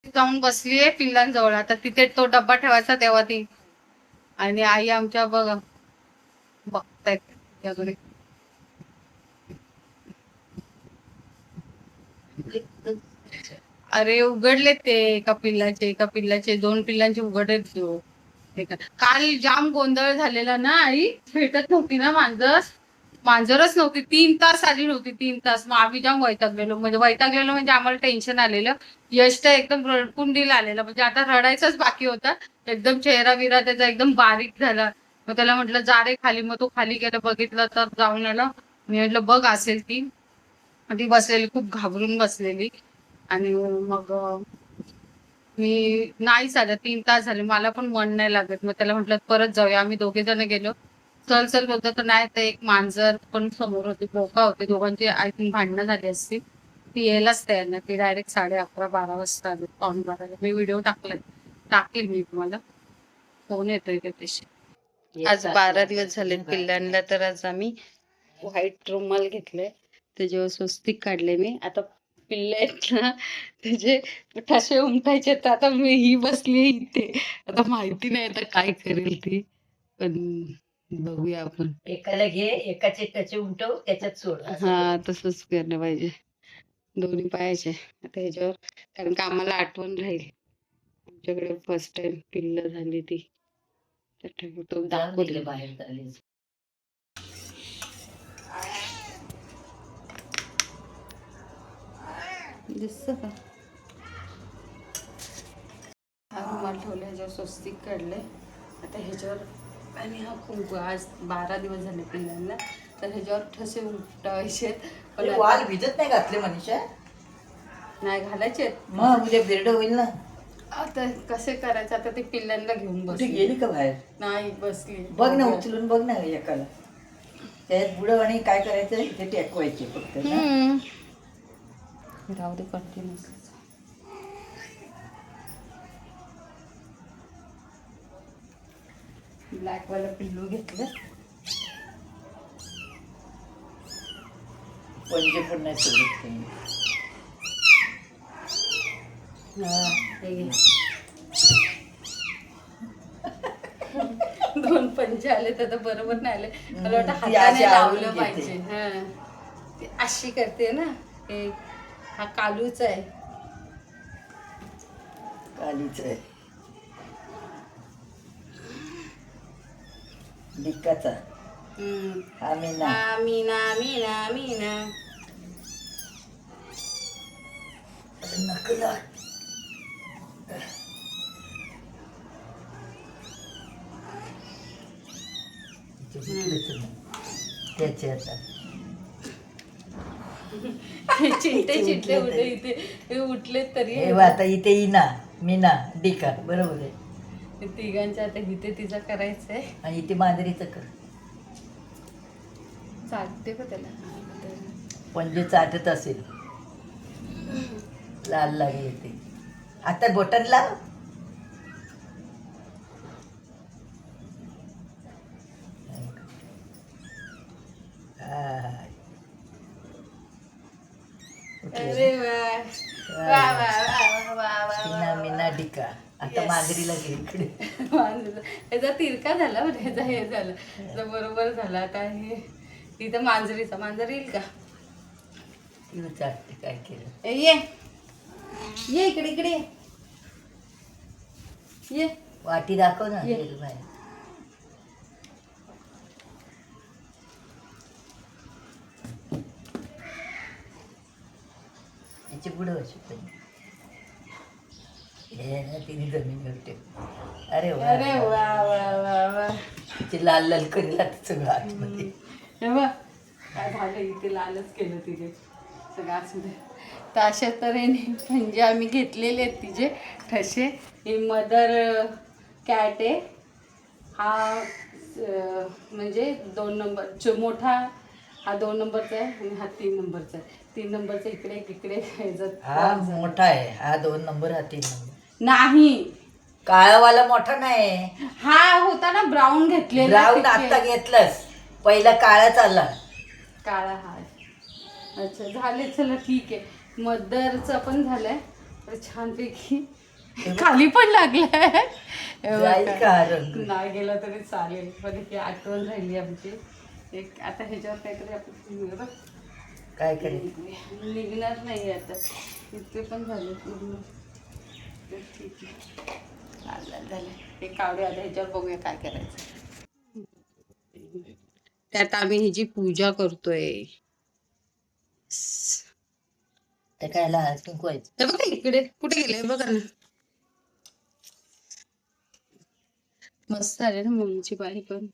जाऊन बसलीये पिल्लांजवळ. आता तिथे तो डब्बा ठेवायचा तेव्हा ती आणि आई आमच्या बघतायत त्याकडे. अरे उघडले ते एका पिल्लाचे 2 पिल्लांचे उघडले तो. काल जाम गोंधळ झालेला ना आई, भेटत नव्हती ना मांजरच नव्हती. 3 तास आली नव्हती, 3 तास. मग आम्ही जाम वैतागलेलो म्हणजे आम्हाला टेन्शन आलेलं. यश तर एकदम रडकुंडीला आलेला, म्हणजे आता रडायचंच बाकी होता. एकदम चेहरा बिरा त्याचा एकदम बारीक झाला. मग त्याला म्हटलं जा रे खाली. मग तो खाली गेला, बघितलं तर जाऊन आला. मी म्हटलं बघ असेल ती. ती बसलेली खूप घाबरून बसलेली. आणि मग मी नाही झालं, 3 तास झाले, मला पण मन नाही लागत. मग त्याला म्हटलं परत जाऊया. आम्ही 2घे जण गेलो. चल चल बोलतो तर नाही. तर एक मांजर पण समोर होती, बोका होते. दोघांची आय थिंक भांडणं झाली असती. ती यायलाच तयार नाही. ती डायरेक्ट 11:30-12 वाजता आली, पाऊण 12ला. मी व्हिडिओ टाकेल मी तुम्हाला. फोन येतोय त्याच्याशी. आज 12 दिवस झाले पिल्लांना. तर आज आम्ही व्हाईट रुमाल घेतले, त्याच्यावर स्वस्तिक काढले मी. आता पिल्ले आहेत ना, त्याचे ठसे उमटायचे. तर आता ही बसली इथे. आता माहिती नाही आता काय करेल ती, पण बघूया आपण. एकाला घे, एकाचे त्याचे उमटव, त्याच्यात सोड. हा तसंच करणं पाहिजे, दोन्ही पायाचे. आता ह्याच्यावर, कारण का आम्हाला आठवण राहील आमच्याकडे फर्स्ट टाइम पिल्ल झाली ती. तर तो दाखवले बाहेर झाले. दिसत का. हा रुमाल ठेवला, ह्याच्यावर स्वस्तिक काढले. आता ह्याच्यावर आणि हा कुंकू. आज 12 दिवस झाले पिल्लांना, तर ह्याच्यावर ठसे उमटवायचे. पण वाल भिजत नाही घातले मनीषा? नाही घालायचे. मग उद्या बिरड होईल ना. आता कसे करायचं. आता ते पिल्लांना घेऊन कुठे बसली. गेली का बाहेर? नाही बसली. बघ ना, उचलून बघ ना एकाला. त्यात बुडव आणि काय करायचं, इथे टेकवायचे फक्त ना. राहू दे कंटिन्यूस. ब्लॅक वाला पिल्लू घेतलं. पंजे पण नाही सोडत काही. हे घे. 2 पंजे आले तर बरोबर नाही आले. मला वाटतं ती हाताने अशी लावलं आवरून पाहिजे. घेते. हा ती अशी करते ना. हा कालूच आहे. कालीच आहे. डिक्काचा. हा मीना. हा मीना मीना मीना. नकला. त्याचे आता चिंटे उठले इथे. हे उठले तरी हे आता इथे इना मीना डिका बरोबर आहे. तिघांच्या आता इथे तिचं करायचंय. आणि इथे मांजरीचं कर. चालते का त्याला. पंजे चाटत असेल, लाल लागले ते. आता बटन लाव. अरे वा वा वा वा वा वा मीना मीना डिका. आता मांजरीला घे इकडे. ह्याचा तिरका झाला, ह्याचा हे झालं. तर बरोबर झाला. आता हे इथं मांजर येईल का. तिला चाटते काय केलं. ये इकडे इकडे ये. वाटी दाखव ना. ये. बाहेर याची पुढं अशी पण हे ना तिने जमिनीवर ठेव. अरे वा अरे वा वा वा वा. तिचे लाल लाल करेल आता सगळं आतमध्ये. हे बघ काय झालं, इथे लालच केलं तिने सगळं असू दे. तर अशा तऱ्हेने म्हणजे आम्ही घेतलेले आहेत तिचे ठसे. ही मदर कॅट आहे. हा म्हणजे 2 नंबर मोठा. हा 2 नंबरचा आहे आणि हा 3 नंबरचा आहे. 3 नंबरचा इकडे हा मोठा आहे. हा 2 नंबर, हा 3 नंबर. नाही, काळावाला मोठा नाही. हा होता ना ब्राऊन घेतलेला. ब्राऊन आता घेतलंस, पहिला काळा चालला. काळा हा. अच्छा झाले, चला ठीक आहे. मदरचं पण झालंय तर छानपैकी खाली पण लागलाय हे जाईल बघा. का रंग? नाही गेला तरी चालेल, पण ही आठवण राहिली आमची. एक आता ह्याच्यावर काहीतरी आपण बघ काय करायचं? निघणार नाही आता, इतके पण झाले पूर्ण. तर ठीक आहे, झालं हे काढू. आता ह्याच्यावर बघूया काय करायचं. त्यात आम्ही हिची पूजा करतोय. ते कायला कुंकवायचं? हे बघा इकडे कुठे गेले बघा ना. मस्त आले ना मम्मीची बाई पण.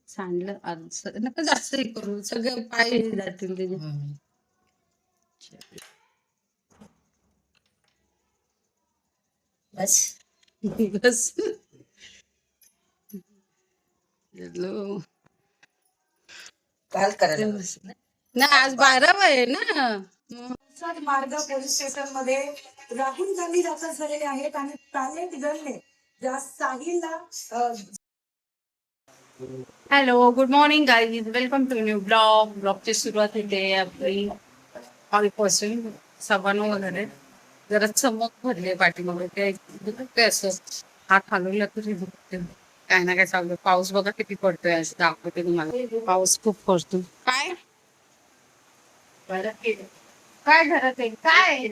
सांडलं अर्ध नका जास्त हे करू, सगळे पाय हे जातील त्याचे. बस बस हॅलो. काल करायला नाही आज 12 आहे ना. मार्ग पोलीस स्टेशन मध्ये राहुल गांधी दाखल झालेले आहेत आणि पॅलेट गनने ज्या साहिलला hello, good morning guys, welcome to new ब्लॉगची सुरुवात होते आपली ऑलपासून 9:15 वगैरे. जरा चमक भरले पाठीमागे, ते दुखते असं हात हलवला तरी दुखते. काय ना काय चालू. पाऊस बघा किती पडतोय, असं दाखवते तुम्हाला. पाऊस खूप पडतो. काय काय घरात आहे काय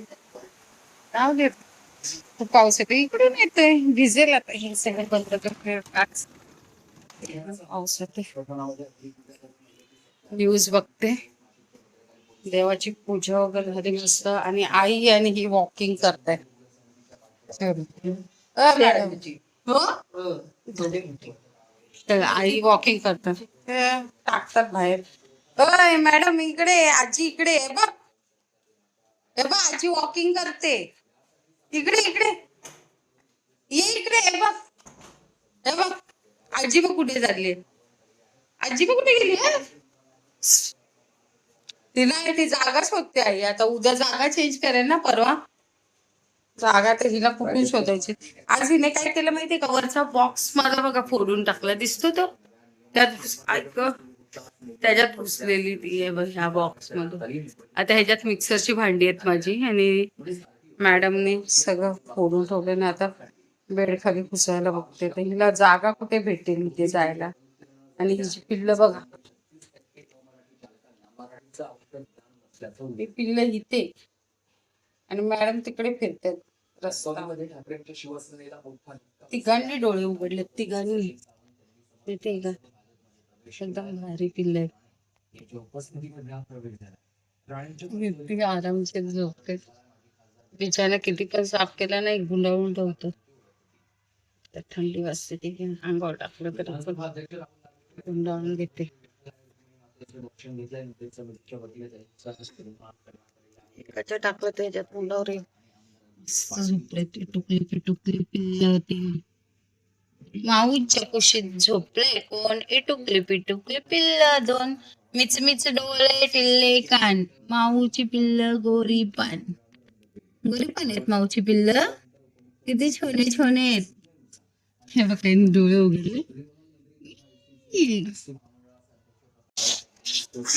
राहू दे. खूप पाऊस येतो, इकडून येतोय, भिजेल आता. हे सगळं बंद करते पाऊस येते. न्यूज बघते, देवाची पूजा वगैरे झाली मस्त. आणि आई आणि ही वॉकिंग करताय. मॅडम हो, तर आई वॉकिंग करतात, टाकतात बाहेर. अय मॅडम इकडे, आजी इकडे बघ. हे बघ आजी वॉकिंग करते. इकडे इकडे ये, इकडे हे बघ. हे बघ आजी बघ कुठे चालली. आजी बघ कुठे गेली. तिला ती जागा शोधते आई. आता उद्या जागा चेंज करेल ना, परवा जागा तर हिला कुठून शोधायची. आज हिने काय केलं माहितीये का, वरचा बॉक्स मला बघा फोडून टाकला, दिसतो तो. त्यात त्याच्यात घुसलेली ती आहे बघ, ह्या बॉक्स मध्ये. आता ह्याच्यात मिक्सरची भांडी आहेत माझी, आणि मॅडमने सगळं फोडून ठेवलं ना. आता बेड खाली घुसायला बघते, तर हिला जागा कुठे भेटेल इथे जायला. आणि हिची पिल्लं बघा, ही पिल्लं इथे आणि मॅडम तिकडे फिरतात रस्त्यामध्ये. तिघांनी डोळे उघडले, तिघांनी. तिथे का एकदम भारी पिल्ल आहे. किती आरामशीर झोपते. बिचारा किती पण साफ केला नाही, गुंडाळून ठेवतो. तर थंडी वाजते, ठीक आहे, अंगावर टाकलं तर गुंडाळून घेते. टाकलं तर ह्याच्यात गुंडावर झोपले. टुकली पिटुकली पिल्ल ती माऊच्या कुशीत झोपले कोण. इटुकली पिटुकली पिल्ल दोन, मिचमिच डोळे टिल्ले कान, माऊची पिल्ल गोरी पान. गोरी पान आहेत माऊची पिल्ल, किती छोने छोने आहेत. हे बघ डोळे उघडले.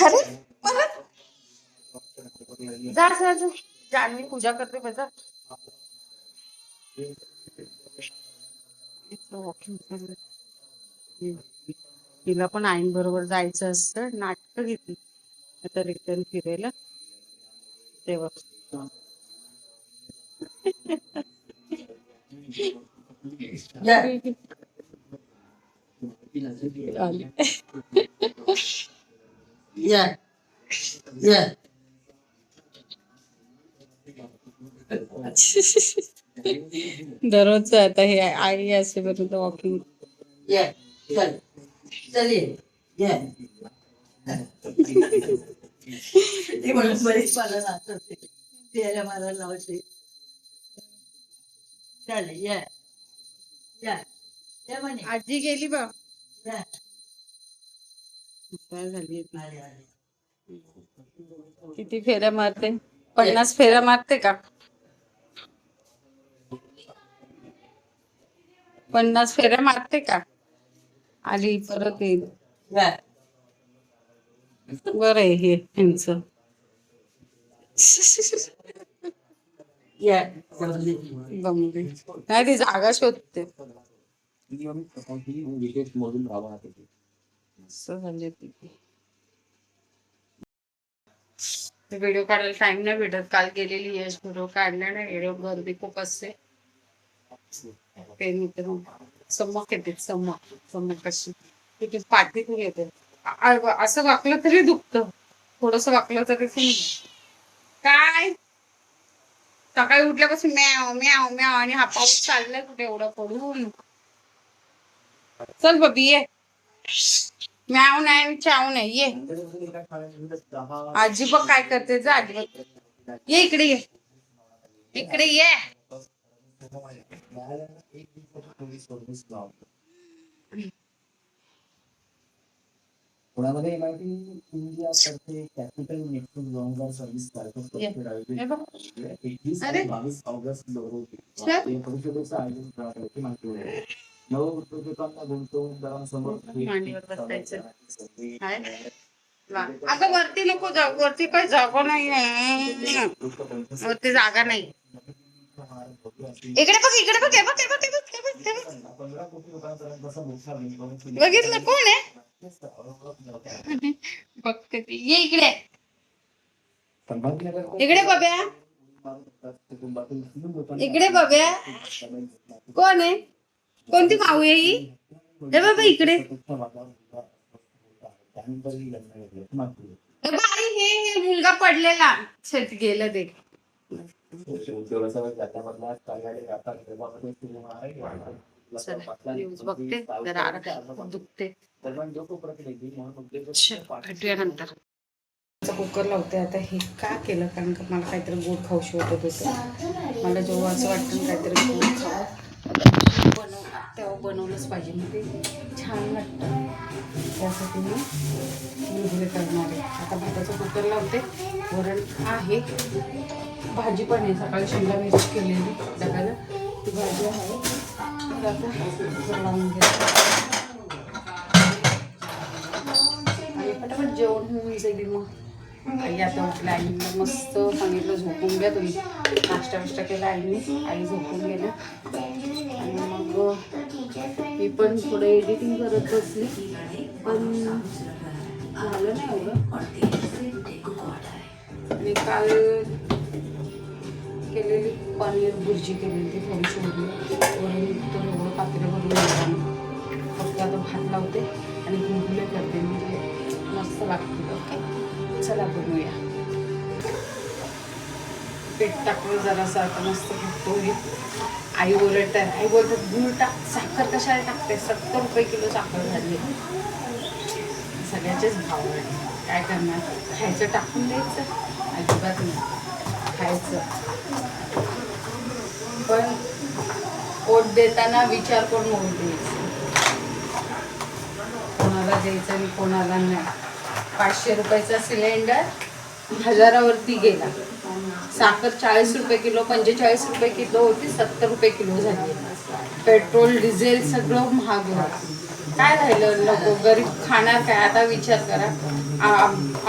अरे परत जा जा जा. जान्हवी पूजा करते बजा. तिला पण आईन बरोबर जायचं असतं, नाटक घेतली आता रिटर्न फिरायला तेव्हा. दररोज आता हे आई असेपर्यंत वॉकिंग. बरेच मला नाचवते, त्याला मला लावते. चालेल या या या म्हणे. आजी गेली बा. या. काय झाली किती फेऱ्या मारते, 50 फेऱ्या मारते का. 50 फेऱ्या मारते का. आली परत येईल. बरं आहे हे यांचं. गमली नाही ती जागा शोधते असं झाले व्हिडिओ काढायला टाइम नाही भेटत. काल गेलेली यश व्हिडिओ काढला नाही. व्हिडिओ गर्दी खूप असते. पेन येते चमक येते चमक कशी तिथे पाठीतून येते. असं वाकलं तरी दुखतं. थोडस वाकलं तरी काय सकाळी उठल्यापासून म्याव म्याव म्याव आणि हा पाऊस चाललाय कुठे एवढा पडून. चल बबी ये. म्याव नाही चाव नाही ये. आजी बघ काय करते जा आजी बघ. ये इकडे ये इकडे ये. पुण्यामध्ये MIT इंडिया तर्फे कॅपिटल मेट्रो 2026 अरे 22 ऑगस्ट रोजी परिषदेचं आयोजन करण्याची माहिती होती. नवउद्योजकांना गुंतवणूकदारांसमोर मांडीवर बसायचं. अगं वरती नको जाऊ. वरती काही जागा नाही. वरती जागा नाही. इकडे बघ इकडे बघ. बघितलं कोण आहे बघते ती. ये इकडे इकडे बघ्या. इकडे बघ्या कोण आहे. कोणती माऊ आहे ही. हे बाबा इकडे बाई हे मुलगा पडलेला शेत गेलं ते. न्यूज बघते जरा दुखते. भेटूया नंतर. कुकर लावते आता. हे का केलं कारण का मला काहीतरी गोड खाऊशी वाटत होतं. मला जेव्हा असं वाटतं काहीतरी गोड खावं तेव्हा बनवलंच पाहिजे. मग ते छान वाटतं. त्यासाठी मी मुलगी करणार आहे. आता भाताचं कुकर लावते. वरण आहे. भाजी पण आहे. सकाळी शिमला मिरची केलेली डब्याला ती भाजी आहे. आता लावून घ्यायचं आणि पटापट जेवण होऊन जाईल. मग आई आता उठल्या. आईला मस्त सांगितलं झोपून घ्या तुम्ही. नाश्ता केला आईने. आई झोपून गेल्या आणि मग मी पण थोडं एडिटिंग करत बसली. पण झालं नाही एवढं. आणि काल केलेली पनीर भुर्जी केलेली ती थोडीशी उरली. वरून तर एवढं पातेलं भरून घेतलं. फक्त आता भात लावते आणि गुंगुले करते. म्हणजे मस्त लागते. ओके चला बनवूया. पीठ टाकलं जरासं आता मस्त फुटतो. आई ओरडत आहे. आई बोलतात गुळ टाक. साखर कशाला टाकते. 70 रुपये किलो साखर झाली. सगळ्याचेच भाव आहे. काय करणार. खायचं टाकून द्यायचं. अजिबात नाही खायचं. पण ओट देताना विचार करून ओट द्यायचं. कोणाला द्यायचं आणि कोणाला नाही. 500 रुपयाचा सिलेंडर 1000वरती गेला. साखर 40 रुपये किलो 45 रुपये किलो होती. 70 रुपये किलो झाली. पेट्रोल डिझेल सगळं महाग होतं. काय राहिलं नको. गरीब खाणार काय. आता विचार करा.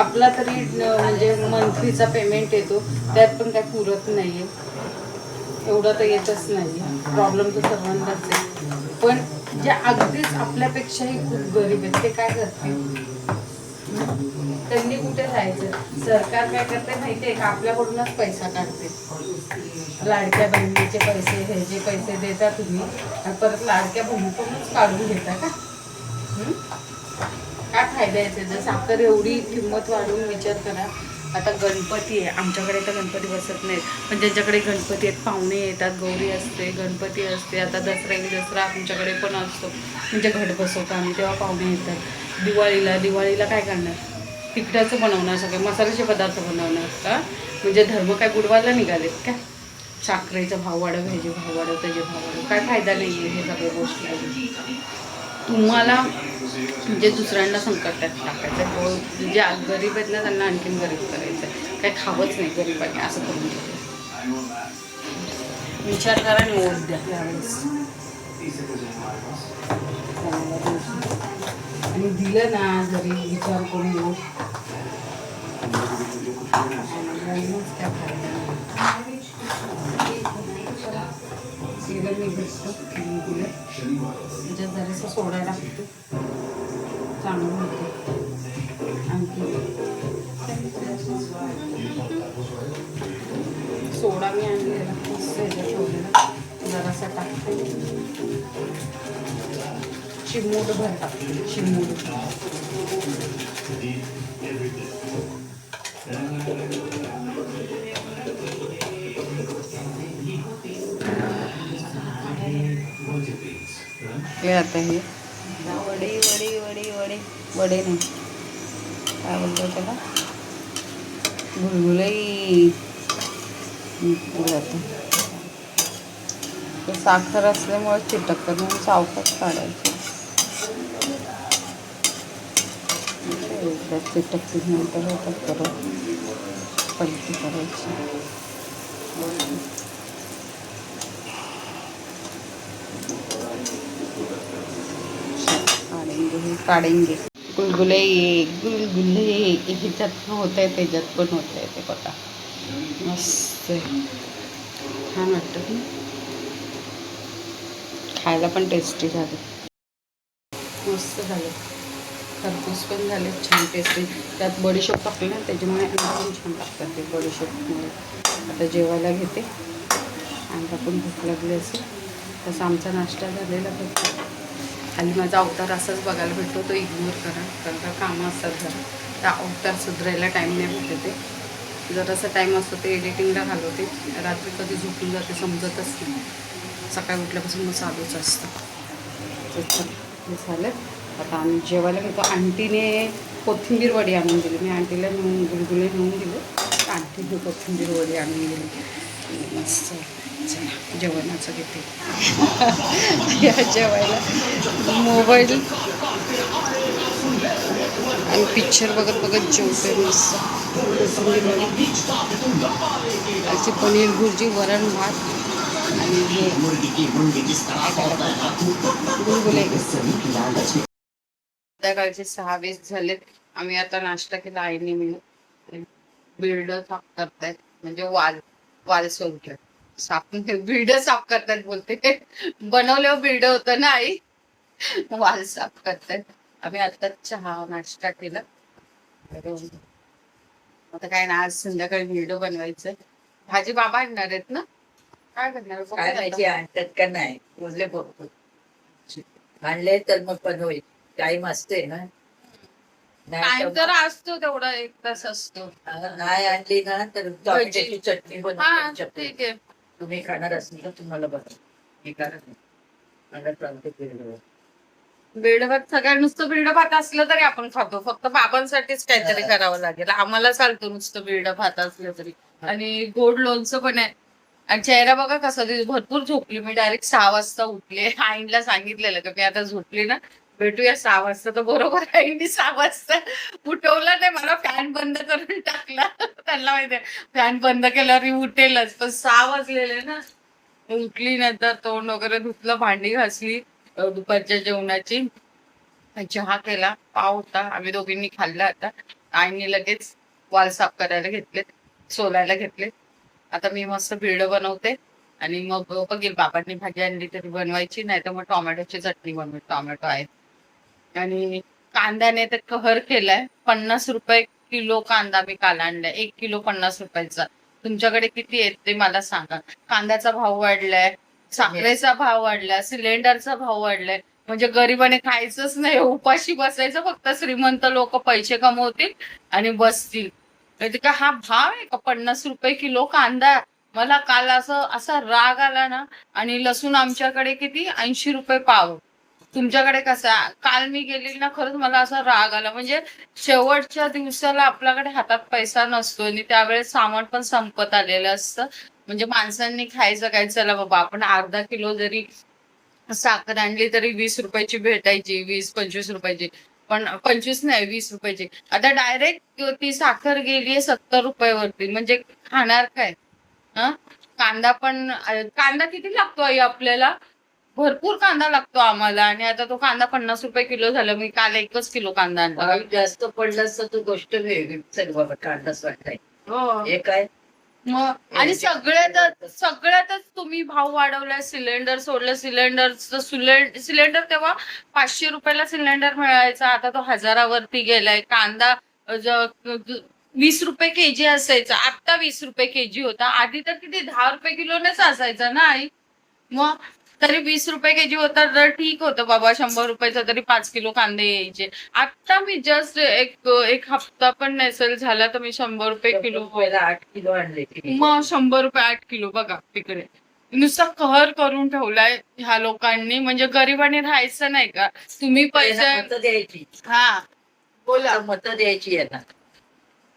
आपला तरी म्हणजे मंथलीचा पेमेंट येतो. त्यात पण काय पुरत नाही आहे. एवढं तर येतच नाही. प्रॉब्लेम तर सर्वांनाच आहे. पण जे अगदीच आपल्यापेक्षाही खूप गरीब आहेत ते काय करतील. त्यांनी कुठे जायचं. सरकार काय करते माहिती आहे का. आपल्याकडूनच पैसा काढते. लाडक्या बहिणीचे पैसे हे जे पैसे देता तुम्ही परत लाडक्या बहिणीकडूनच काढून घेता का. काय फायदा आहे. जर साखर एवढी किंमत वाढवून विचार करा. आता गणपती आहे. आमच्याकडे तर गणपती बसत नाहीत. पण ज्यांच्याकडे गणपती आहेत पाहुणे येतात. गौरी असते गणपती असते. आता दसरा आमच्याकडे पण असतो. म्हणजे घट बसवतो आम्ही तेव्हा पाहुणे येतात. दिवाळीला काय करणार. तिखटाचं बनवणार. सगळे मसाल्याचे पदार्थ बनवणार का. म्हणजे धर्म काय बुडवायला निघालेत काय. साखरेचा भाव वाढव ह्याचे भाव वाढव त्याचे भाव वाढव. काय फायदा नाही आहे हे सगळ्या गोष्टी. तुम्हाला म्हणजे दुसऱ्यांना संकटात टाकायचं. जे गरीब आहेत ना त्यांना आणखीन गरीब करायचं. काही खावंच नाही गरीबांनी असं करून घ्यायचं. विचार करा आणि वोट द्या यावेळेस. आणि दिलं ना जरी विचार करून वोट त्या फायदा तिला मी भेटतो तिला त्याच्यात जरासं सोडायला लागतो चांगलं होतं. आणखी सोडा मी आणलेला मस्त ह्याच्यात ठेवलेला जरासा टाकते चिमूटभर टाकते चिमूटभर. हे आता हे वडी वडी वडी वडी वडे नाही काय बोलतो त्याला गुलगुलई ते साखर असल्यामुळे चिटकतात म्हणून सावकाश काढायचे. एकदा चिटकते नंतर होतात परत पलटी करायची. काढेंगे गुलगुले गुलगुले ह्याच्यात पण होत आहे त्याच्यात पण होत आहे ते बघा मस्त छान वाटतं खायला पण टेस्टी झाले मस्त झाले. खरपूस पण झाले छान टेस्टी. त्यात बडीशोप टाकले ना त्याच्यामुळे पण छान लागतात ते बडीशोपमुळे. आता जेवायला घेते अंगा पण भूक लागली असेल तसा आमचा नाश्ता झालेला फक्त. खाली माझा अवतार असाच बघायला भेटतो तो इग्नोर करा कारण का कामं असतात जरा त्या अवतार सुधारायला टाईम नाही भेटते. ते जरासा टाईम असतो ते एडिटिंगला घालवते. रात्री कधी झोपून जाते समजतच नाही. सकाळी उठल्यापासून मग चालूच असतं. हे झालं आता आम्ही जेवायला घेतो. आंटीने कोथिंबीर वडी आणून दिली. मी आंटीला नेऊन गुलगुले नेऊन दिले आंटीने कोथिंबीर वडी आणून दिली मस्त. जेवणाचं घेते या जेवायला मोबाईल आणि पिक्चर बघत बघत जेवते मस्त. त्याची पनीर भुर्जी वरण भात आणि हे गुलगुले. संध्याकाळचे 6:20 झालेत. आम्ही आता नाश्ता केला आईने मिळून. बिल्ड साफ करतायत म्हणजे वाल सोडतात साफ बिल्ड साफ करतात बोलते बनवल्यावर बिल्ड होतं ना आई वाल साफ करतात. आम्ही आता चहा नाश्ता केला. आता काय ना आज संध्याकाळी बिल्ड बनवायचं. भाजी बाबा आणणार आहेत ना काय करणार काय माहिती आणतात का नाही बोलले बघतो आणले तर मग पण होईल. टाइम असते ना टाइम तर असतो तेवढा 1 तास असतो. नाही आणली ना तर टोमॅटोची चटणी हा बनवते. ठीक आहे. तुम्ही खाणार असेल तर तुम्हाला बघा मी करत नाही. बिल्ड भात सगळ्या नुसतं बिल्ड भात असलं तरी आपण खातो. फक्त बाबांसाठीच काहीतरी करावं लागेल. आम्हाला चालतं नुसतं बिल्ड भात असलं तरी. आणि गोड लोणचं पण आहे. आणि चेहरा बघा कसा भरपूर झोपली मी. डायरेक्ट 6 वाजता उठले. आईला सांगितलेलं का मी आता झोपली ना भेटूया 6 वाजता. तर बरोबर आईने 6 वाजता उठवलं नाही मला. फॅन बंद करून टाकला. त्यांना माहितीये फॅन बंद केल्यावर उठेलच पण 6 वाजलेले ना. उठली नंतर तोंड वगैरे धुतलं भांडी घासली दुपारच्या जेवणाची. चहा केला पाव होता आम्ही दोघींनी खाल्ला. आता आईने लगेच वाल साफ करायला घेतले सोलायला घेतले. आता मी मस्त बिल्ड बनवते आणि मग बघेल बाबांनी भाजी आणली तरी बनवायची नाही तर मग टोमॅटोची चटणी बनवेल. टोमॅटो आहे आणि कांद्याने तर कहर केलाय. 50 रुपये किलो कांदा मी काल आणलाय. 1 किलो 50 रुपयाचा. तुमच्याकडे किती आहेत ते मला सांगा. कांद्याचा भाव वाढलाय साखरेचा भाव वाढलाय सिलेंडरचा भाव वाढलाय. म्हणजे गरिबाने खायचंच नाही उपाशी बसायचं. फक्त श्रीमंत लोक पैसे कमवतील आणि बसतील. म्हणजे का हा भाव आहे का 50 रुपये किलो कांदा. मला काल असा राग आला ना. आणि लसूण आमच्याकडे किती 80 रुपये पाव. तुमच्याकडे कसा. काल मी गेली ना खरंच मला असा राग आला. म्हणजे शेवटच्या दिवसाला आपल्याकडे हातात पैसा नसतो आणि त्यावेळेस सामान पण संपत आलेलं असतं. म्हणजे माणसांनी खायचं काय चला बाबा आपण अर्धा किलो जरी साखर आणली तरी 20 रुपयाची भेटायची 20-25 रुपयाची. पण 25 नाही 20 रुपयाची. आता डायरेक्ट ती साखर गेलीये 70 रुपयावरती. म्हणजे खाणार काय. कांदा पण कांदा किती लागतो आई आपल्याला. भरपूर कांदा लागतो आम्हाला आणि आता तो कांदा 50 रुपये किलो झाला. मी काल 1 किलो कांदा आणला. जास्त पडलं तर तू गोष्ट वेगळी. चल बाबा कांदाच वाटताय हो हे काय मग आणि सगळ्यातच तुम्ही भाव वाढवलाय. सिलेंडर सोडलं, सिलेंडर तेव्हा 500 रुपयाला सिलेंडर मिळायचा, आता तो 1000वरती गेलाय. कांदा 20 रुपये केजी असायचा, आता 20 रुपये केजी होता. आधी तर किती 10 रुपये किलोनेच असायचा ना आई. मग तरी 20 रुपये केजी होता तर ठीक होतं बाबा. 100 रुपयाचा तरी 5 किलो कांदे यायचे. आता मी जस्ट एक हप्ता पण नसेल झाला तर मी 100 रुपये किलो. पहिला 8 किलो आणले. मग 100 रुपये 8 किलो बघा तिकडे. नुसता कहर करून ठेवलाय ह्या लोकांनी. म्हणजे गरिबांनी राहायचं नाही का? तुम्ही पैसे मत द्यायची, हा बोला. मत द्यायची यांना.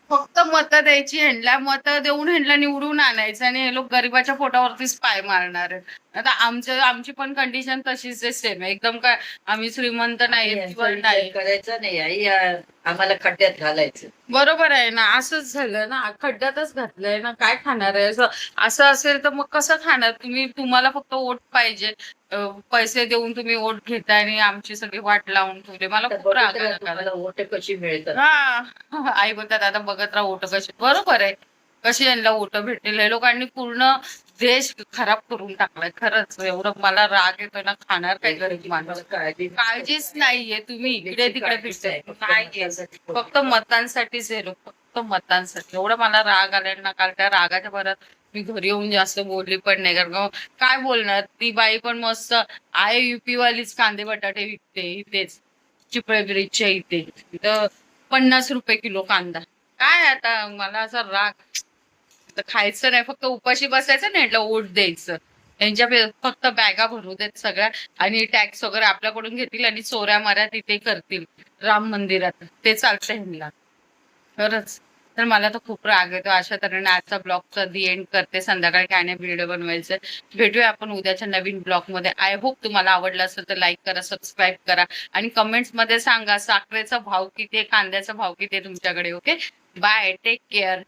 फक्त मतं द्यायची, ह्यांना मतं देऊन ह्यांना निवडून आणायचं आणि हे लोक गरिबाच्या पोटावरतीच पाय मारणार आहेत. आता आमची पण कंडिशन तशीच आहे, सेम एकदम. काय आम्ही श्रीमंत नाही यांचा विचार करायचा नाही आई, आम्हाला खड्ड्यात घालायचं. बरोबर आहे ना. असंच झालं ना, खड्ड्यातच घातलंय ना. काय खाणार आहे? असं असेल तर मग कसं खाणार? तुम्हाला फक्त वोट पाहिजे. पैसे देऊन तुम्ही वोट घेताय आणि आमची सगळी वाट लावून ठेवली. मला खूप राग आला. तुम्हाला वोट कशी मिळतात. हा आई बोलतात आता बघत राहा वोट कशी. बरोबर आहे, कशी यांना वोट भेटतील. हे लोकांनी पूर्ण देश खराब करून टाकलाय. खरंच एवढं मला राग येतोय ना. खाणार काय गरीब माणूस? काळजीच नाहीये. तुम्ही इकडे तिकडे फिरताय. नाहीये, फक्त मतांसाठीच हे लोक, फक्त मतांसाठी. एवढं मला राग आलाय ना. काल त्या रागाच्या भरात मी घरी येऊन जास्त बोलली पण नाही. कारण काय बोलणार, ती बाई पण मस्त आहे, युपी वालीच कांदे बटाटे विकते इथेच चिपळे ब्रिजच्या इथे. इथं 50 रुपये किलो कांदा. काय आता मला असा राग. तर खायचं नाही, फक्त उपाशी बसायचं नाही, म्हटलं वोट द्यायचं. यांच्या फक्त बॅगा भरू देत सगळ्या आणि टॅक्स वगैरे आपल्याकडून घेतील आणि चोऱ्या माऱ्या तिथे करतील राम मंदिरात. ते चालतं ह्यांना खरंच. तर मला तर खूप राग येतो. अशा तऱ्हेने आजचा ब्लॉगचा दी एंड करते. संध्याकाळी काय नाही व्हिडिओ बनवायचं. भेटूया आपण उद्याच्या नवीन ब्लॉग मध्ये. आय होप तुम्हाला आवडलं असेल तर लाईक करा, सबस्क्राईब करा आणि कमेंट्स मध्ये सांगा साखरेचा भाव किती आहे, कांद्याचा भाव किती आहे तुमच्याकडे. Okay, bye, take care.